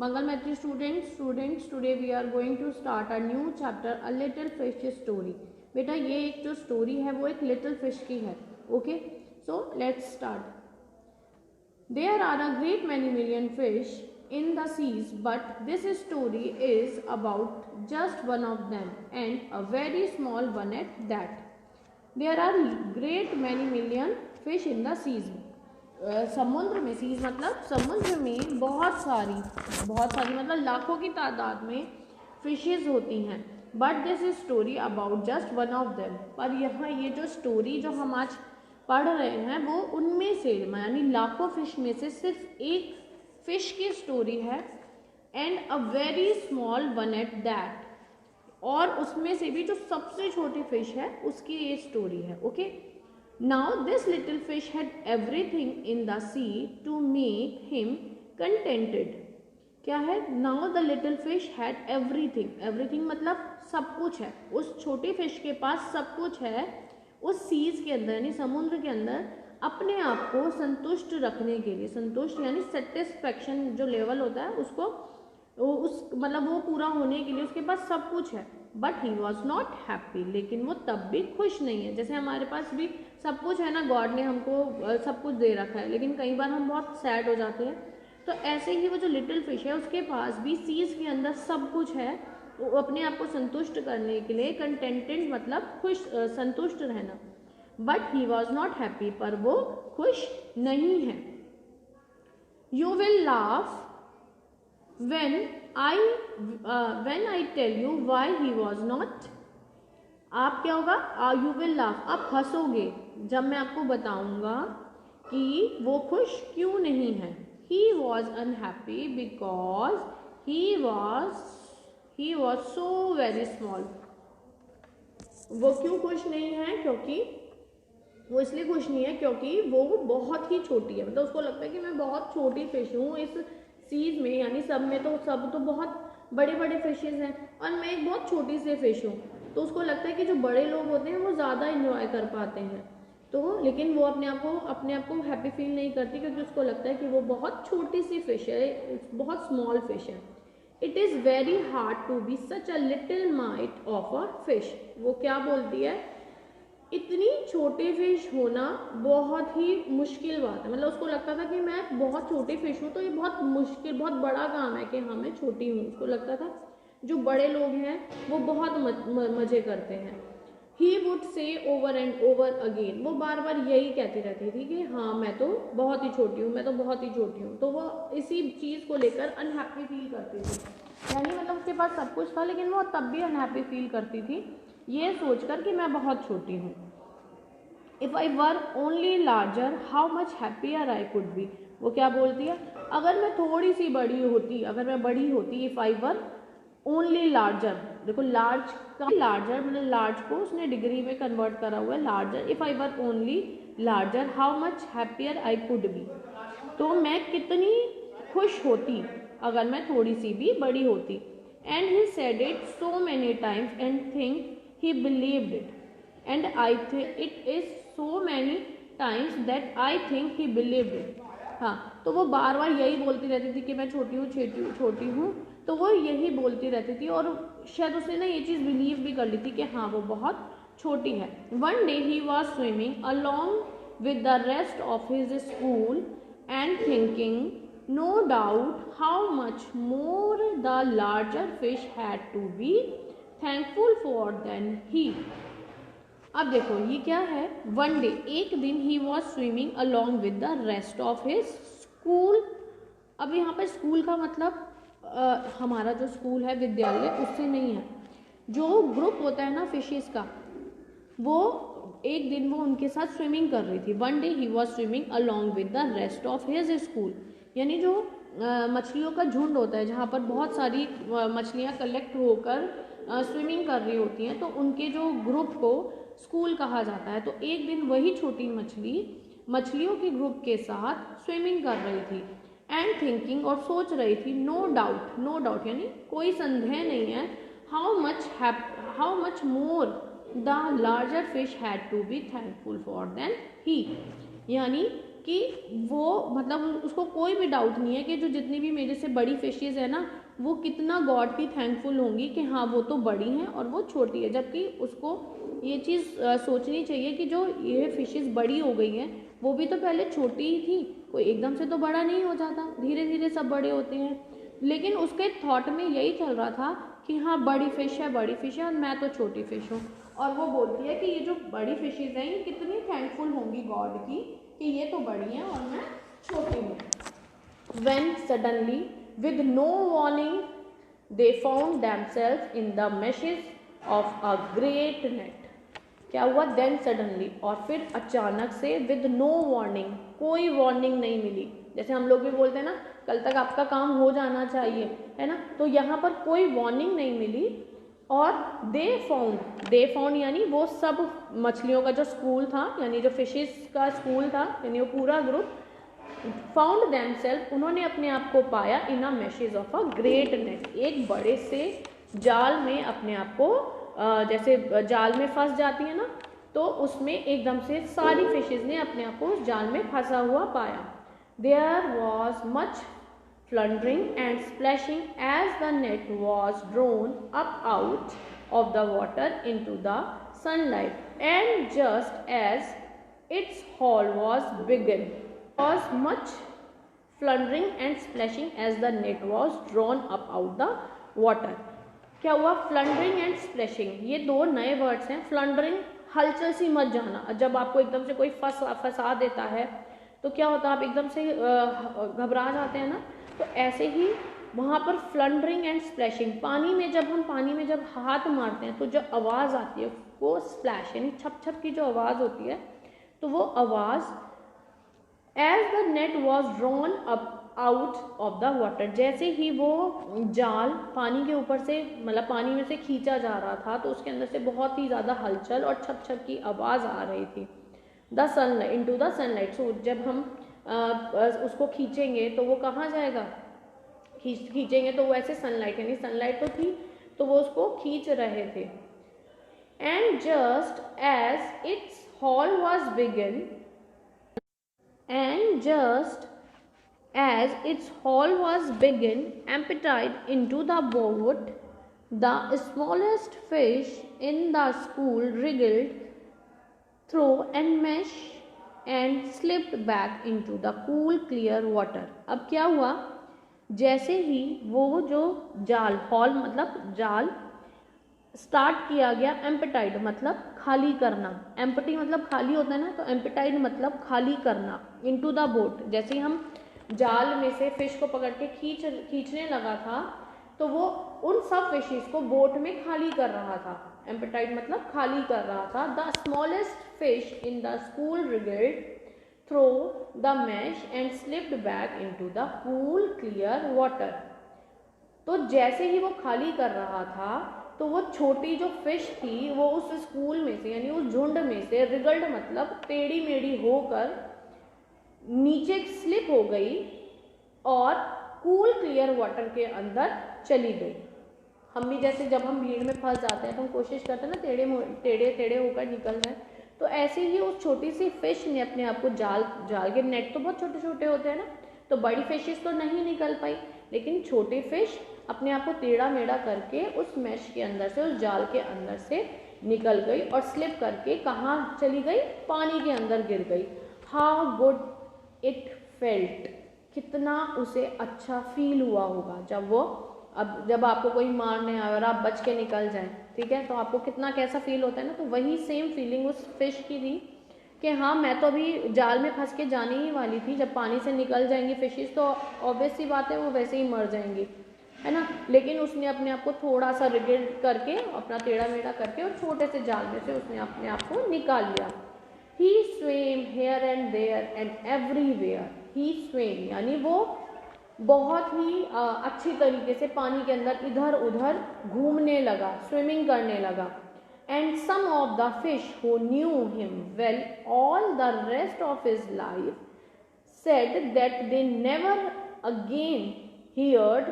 Mangal Maitri students, today we are going to start a new chapter, a little fish story. बेटा ये एक जो story है वो एक लिटिल फिश की है. Okay, so let's start. There are a great many million fish in the seas, but this story is about just one of them, and a very small one at that. There are great many million fish in the seas. समुद्र में, seize मतलब समुद्र में बहुत सारी मतलब लाखों की तादाद में फिशेज होती हैं. But this is story about just one of them. पर यहाँ ये जो स्टोरी जो हम आज पढ़ रहे हैं वो उनमें से यानी लाखों फिश में से सिर्फ एक फिश की स्टोरी है. And a very small one at that. और उसमें से भी जो सबसे छोटी फिश है उसकी ये स्टोरी है. Okay, Now this little fish had everything in the sea to make him contented. क्या है? Now the little fish had everything. Everything मतलब सब कुछ है. उस छोटी फिश के पास सब कुछ है उस सीज के अंदर यानी समुद्र के अंदर अपने आप को संतुष्ट रखने के लिए. संतुष्ट यानी सेटिस्फेक्शन जो लेवल होता है उसको उस मतलब वो पूरा होने के लिए उसके पास सब कुछ है. But he was not happy. लेकिन वो तब भी खुश नहीं है. जैसे हमारे पास भी सब कुछ है ना, गॉड ने हमको सब कुछ दे रखा है, लेकिन कई बार हम बहुत सैड हो जाते हैं. तो ऐसे ही वो जो लिटिल फिश है उसके पास भी सीज के अंदर सब कुछ है. वो अपने आप को संतुष्ट करने के लिए कंटेंटेड मतलब खुश, संतुष्ट रहना. But he was not happy. पर वो खुश नहीं है. You will laugh when I tell you why he was not. आप क्या होगा? You will laugh. आप हंसोगे जब मैं आपको बताऊंगा कि वो खुश क्यों नहीं है. He was unhappy because he was so very small. वो क्यों खुश नहीं है? क्योंकि वो इसलिए खुश नहीं है क्योंकि वो बहुत ही छोटी है. मतलब उसको लगता है कि मैं बहुत छोटी फिश हूँ इस सीज में, यानी सब तो बहुत बड़े बड़े फिशेज हैं और मैं एक बहुत छोटी सी फिश हूँ. तो उसको लगता है कि जो बड़े लोग होते हैं वो ज़्यादा इंजॉय कर पाते हैं. तो लेकिन वो अपने आप को हैप्पी फील नहीं करती क्योंकि उसको लगता है कि वो बहुत छोटी सी फिश है, बहुत स्मॉल फिश है. It is very hard to be such a little mite of a fish. वो क्या बोलती है? इतनी छोटी फिश होना बहुत ही मुश्किल बात है. मतलब उसको लगता था कि मैं बहुत छोटी फिश हूँ तो ये बहुत मुश्किल, बहुत बड़ा काम है कि हाँ मैं छोटी हूँ. उसको लगता था जो बड़े लोग हैं वो बहुत मज़े करते हैं. He would say over and over again. वो बार बार यही कहती रहती थी कि हाँ मैं तो बहुत ही छोटी हूँ, मैं तो बहुत ही छोटी हूँ. तो वो इसी चीज़ को लेकर अनहैप्पी फील करती थी. यानी मतलब उसके पास सब कुछ था लेकिन वो तब भी अनहैप्पी फील करती थी ये सोचकर कि मैं बहुत छोटी हूँ. If I were only larger how much happier I could be. वो क्या बोलती है? अगर मैं थोड़ी सी बड़ी होती, अगर मैं बड़ी होती, if I were only larger. देखो लार्ज का लार्जर मतलब लार्ज को उसने डिग्री में कन्वर्ट करा हुआ है larger. If I were only larger how much happier I could be. तो मैं कितनी खुश होती अगर मैं थोड़ी सी भी बड़ी होती. And he said it so many times and think he believed it. And I think it is so many times that I think he believed it. हाँ, तो वो बार बार यही बोलती रहती थी कि मैं छोटी हूँ. तो वो यही बोलती रहती थी और शायद उसने ना ये चीज़ बिलीव भी कर ली थी कि हाँ वो बहुत छोटी है. One day he was swimming along with the rest of his school and thinking no doubt how much more the larger fish had to be thankful for than he. अब देखो ये क्या है? वन डे, एक दिन he was swimming along with the rest of his school. अब यहाँ पर स्कूल का मतलब हमारा जो स्कूल है विद्यालय उससे नहीं है. जो ग्रुप होता है ना फिशेस का, वो एक दिन वो उनके साथ स्विमिंग कर रही थी. One day he was swimming along with the rest of his school. यानी जो मछलियों का झुंड होता है जहाँ पर बहुत सारी मछलियाँ कलेक्ट होकर स्विमिंग कर रही होती हैं तो उनके जो ग्रुप को स्कूल कहा जाता है. तो एक दिन वही छोटी मछलियों के ग्रुप के साथ स्विमिंग कर रही थी. एंड थिंकिंग और सोच रही थी नो डाउट यानी कोई संदेह नहीं है how much more the larger fish had to be thankful for then he. यानी कि वो मतलब उसको कोई भी डाउट नहीं है कि जो जितनी भी मेरे से बड़ी फिशेज है ना, वो कितना गॉड की थैंकफुल होंगी कि हाँ वो तो बड़ी हैं और वो छोटी है। जबकि उसको ये चीज़ सोचनी चाहिए कि जो ये फिशेज बड़ी हो गई हैं वो भी तो पहले छोटी ही थी, कोई एकदम से तो बड़ा नहीं हो जाता, धीरे धीरे सब बड़े होते हैं। लेकिन उसके थॉट में यही चल रहा था कि हाँ बड़ी फिश है और मैं तो छोटी फिश हूँ। और वो बोलती है कि ये जो बड़ी फिशेज हैं ये कितनी थैंकफुल होंगी गॉड की कि ये तो बड़ी हैं और मैं छोटी हूँ। When suddenly, with no warning, they found themselves in the meshes of a great net. क्या हुआ? Then suddenly, और फिर अचानक से, with no warning, कोई वार्निंग नहीं मिली। जैसे हम लोग भी बोलते हैं ना, कल तक आपका काम हो जाना चाहिए, है ना, तो यहाँ पर कोई वार्निंग नहीं मिली। और दे फाउंड यानी वो सब मछलियों का जो स्कूल था, यानी जो फिशेस का स्कूल था, यानी वो पूरा ग्रुप फाउंड देमसेल्फ, उन्होंने अपने आप को पाया in a meshes of a great net, एक बड़े से जाल में अपने आप को, जैसे जाल में फंस जाती है ना, तो उसमें एकदम से सारी फिशेज ने अपने आप को उस जाल में फंसा हुआ पाया। There was much flundering and splashing as the net was drawn up out of the water into the sunlight, and just as its haul was begun, was much flundering and splashing as the net was drawn up out the water. क्या हुआ? फ्लंडरिंग and splashing, ये दो नए words हैं। फ्लंडरिंग हलचल see much जाना, जब आपको एकदम से कोई फंसा देता है तो क्या होता है, आप एकदम से घबरा जाते हैं ना, तो ऐसे ही वहाँ पर फ्लंडरिंग एंड स्प्लैशिंग, पानी में जब हाथ मारते हैं तो जो आवाज़ आती है वो स्प्लैश यानी छप छप की जो आवाज़ होती है, तो वो आवाज़ as the net was drawn up out of the water, जैसे ही वो जाल पानी के ऊपर से, मतलब पानी में से खींचा जा रहा था, तो उसके अंदर से बहुत ही ज़्यादा हलचल और छप छप की आवाज़ आ रही थी। The sunlight, into the sunlight, so जब हम उसको खींचेंगे तो वो कहाँ जाएगा, खींचेंगे तो वो ऐसे सनलाइट, यानी सनलाइट तो थी तो वो उसको खींच रहे थे। And just as its haul was begin, and just as its haul was begun, emptied into the boat, the smallest fish in the school wriggled through and mesh and slipped back into the cool clear water. अब क्या हुआ? जैसे ही वो जो जाल, hall मतलब जाल, स्टार्ट किया गया, एम्पटाइड मतलब खाली करना, एम्पटी मतलब खाली होता है ना, तो एम्पटाइड मतलब खाली करना, इनटू द बोट, जैसे ही हम जाल में से फिश को पकड़ के खींचने लगा था तो वो उन सब फिशेस को बोट में खाली कर रहा था, एम्पटाइड मतलब खाली कर रहा था। The smallest fish in the school wriggled through the mesh and slipped back into the cool clear water, तो जैसे ही वो खाली कर रहा था तो वो छोटी जो फिश थी वो उस स्कूल में से, यानी उस झुंड में से, रिगल्ड मतलब टेढ़ी मेढ़ी होकर नीचे स्लिप हो गई और कूल क्लियर वाटर के अंदर चली गई। हम भी जैसे जब हम भीड़ में फंस जाते हैं तो हम कोशिश करते हैं ना टेढ़े होकर निकल जाए, तो ऐसे ही उस छोटी सी फिश ने अपने आप को जाल के, नेट तो बहुत छोटे छोटे होते हैं ना, तो बड़ी फिशेस तो नहीं निकल पाई, लेकिन छोटी फिश अपने आप को टेढ़ा मेढ़ा करके उस मैश के अंदर से, उस जाल के अंदर से निकल गई और स्लिप करके कहाँ चली गई? पानी के अंदर गिर गई। हाउ गुड इट फेल्ट, कितना उसे अच्छा फील हुआ होगा जब वो, अब जब आपको कोई मारने आए और आप बच के निकल जाएं, ठीक है, तो आपको कितना कैसा फील होता है ना, तो वही सेम फीलिंग उस फिश की थी कि हाँ मैं तो अभी जाल में फंस के जाने ही वाली थी, जब पानी से निकल जाएंगी फिशेस तो ऑब्वियस सी बात है वो वैसे ही मर जाएंगी, है ना, लेकिन उसने अपने आप को थोड़ा सा रिगिल करके, अपना टेढ़ा मेढ़ा करके और छोटे से जाल में से उसने अपने आप को निकाल लिया। He swam here and there and everywhere, he swam यानी वो बहुत ही अच्छी तरीके से पानी के अंदर इधर उधर घूमने लगा, स्विमिंग करने लगा। And some of the fish who knew him well all the rest of his life said that they never again heard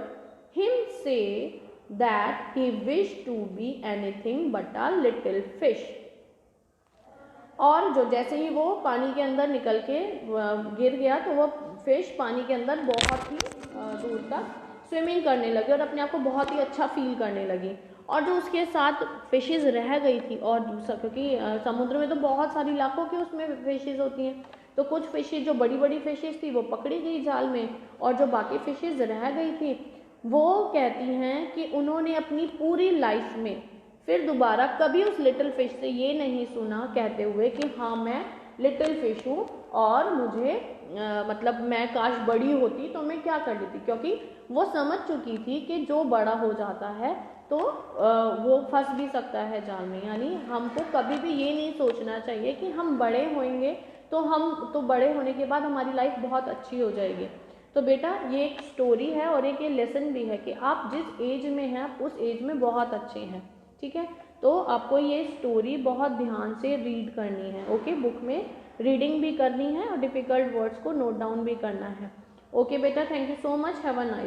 him say that he wished to be anything but a little fish. और जो जैसे ही वो पानी के अंदर निकल के गिर गया तो वो फिश पानी के अंदर बहुत ही दूर तक स्विमिंग करने लगी और अपने आप को बहुत ही अच्छा फील करने लगी। और जो उसके साथ फिशेस रह गई थी, और क्योंकि समुद्र में तो बहुत सारी लाखों की उसमें फिशेस होती हैं, तो कुछ फिशेस जो बड़ी बड़ी फिशेस थी वो पकड़ी गई जाल में, और जो बाकी फिशेस रह गई थी वो कहती हैं कि उन्होंने अपनी पूरी लाइफ में फिर दोबारा कभी उस लिटिल फिश से ये नहीं सुना कहते हुए कि हाँ मैं लिटिल फिश हूँ और मुझे मतलब मैं काश बड़ी होती तो मैं क्या कर लेती, क्योंकि वो समझ चुकी थी कि जो बड़ा हो जाता है तो वो फंस भी सकता है जाल में। यानी हमको कभी भी ये नहीं सोचना चाहिए कि हम बड़े होंगे तो बड़े होने के बाद हमारी लाइफ बहुत अच्छी हो जाएगी। तो बेटा ये एक स्टोरी है और एक ये लेसन भी है कि आप जिस एज में हैं आप उस एज में बहुत अच्छे हैं, ठीक है। तो आपको ये स्टोरी बहुत ध्यान से रीड करनी है, ओके। बुक में रीडिंग भी करनी है और डिफ़िकल्ट वर्ड्स को नोट डाउन भी करना है, ओके बेटा। Thank you so much, have a nice